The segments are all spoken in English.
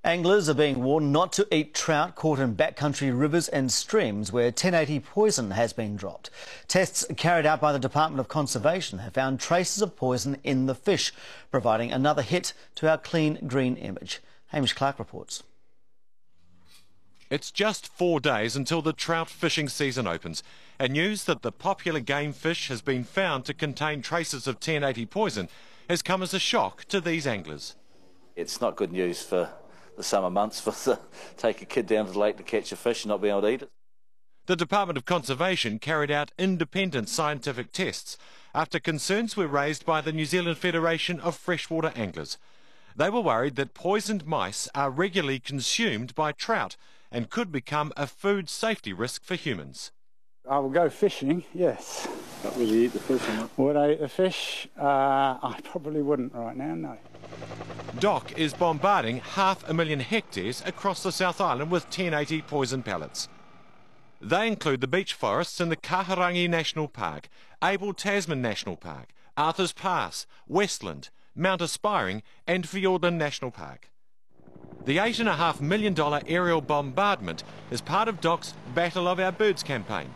Anglers are being warned not to eat trout caught in backcountry rivers and streams where 1080 poison has been dropped. Tests carried out by the Department of Conservation have found traces of poison in the fish, providing another hit to our clean green image. Hamish Clark reports. It's just 4 days until the trout fishing season opens, and news that the popular game fish has been found to contain traces of 1080 poison has come as a shock to these anglers. It's not good news for the summer months take a kid down to the lake to catch a fish and not be able to eat it. The Department of Conservation carried out independent scientific tests after concerns were raised by the New Zealand Federation of Freshwater Anglers. They were worried that poisoned mice are regularly consumed by trout and could become a food safety risk for humans. I will go fishing, yes. But will you eat the fish or not? Would I eat the fish? I probably wouldn't right now, no. DOC is bombarding 500,000 hectares across the South Island with 1080 poison pellets. They include the beech forests in the Kahurangi National Park, Abel Tasman National Park, Arthur's Pass, Westland, Mount Aspiring and Fiordland National Park. The $8.5 million aerial bombardment is part of DOC's Battle of Our Birds campaign.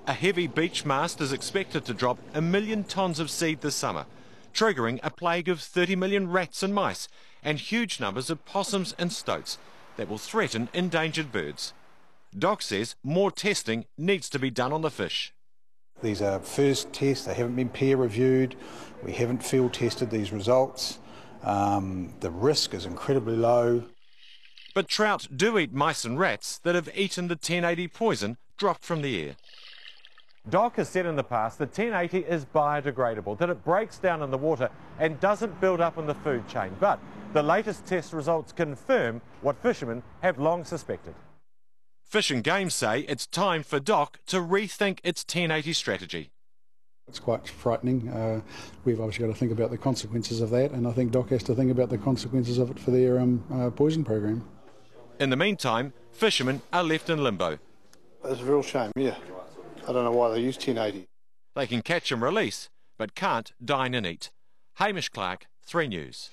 A heavy beech mast is expected to drop 1 million tonnes of seed this summer, triggering a plague of 30 million rats and mice and huge numbers of possums and stoats that will threaten endangered birds. DOC says more testing needs to be done on the fish. These are first tests, they haven't been peer reviewed, we haven't field tested these results. The risk is incredibly low. But trout do eat mice and rats that have eaten the 1080 poison dropped from the air. DOC has said in the past that 1080 is biodegradable, that it breaks down in the water and doesn't build up in the food chain. But the latest test results confirm what fishermen have long suspected. Fish and Game say it's time for DOC to rethink its 1080 strategy. It's quite frightening. We've obviously got to think about the consequences of that, and I think DOC has to think about the consequences of it for their poison program. In the meantime, fishermen are left in limbo. It's a real shame, yeah. I don't know why they use 1080. They can catch and release, but can't dine and eat. Hamish Clark, 3 News.